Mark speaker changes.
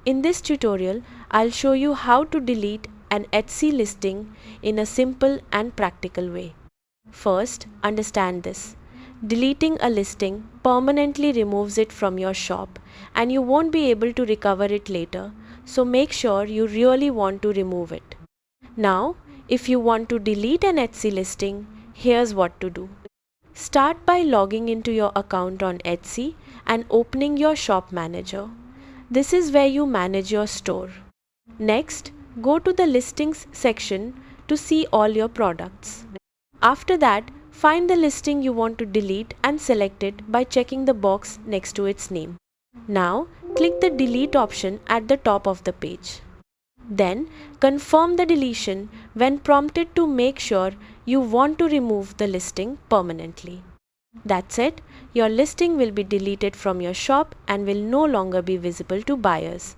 Speaker 1: In this tutorial, I'll show you how to delete an Etsy listing in a simple and practical way. First, understand this. Deleting a listing permanently removes it from your shop and you won't be able to recover it later, so make sure you really want to remove it. Now, if you want to delete an Etsy listing, here's what to do. Start by logging into your account on Etsy and opening your shop manager. This is where you manage your store. Next, go to the listings section to see all your products. After that, find the listing you want to delete and select it by checking the box next to its name. Now, click the delete option at the top of the page. Then, confirm the deletion when prompted to make sure you want to remove the listing permanently. That's it, your listing will be deleted from your shop and will no longer be visible to buyers.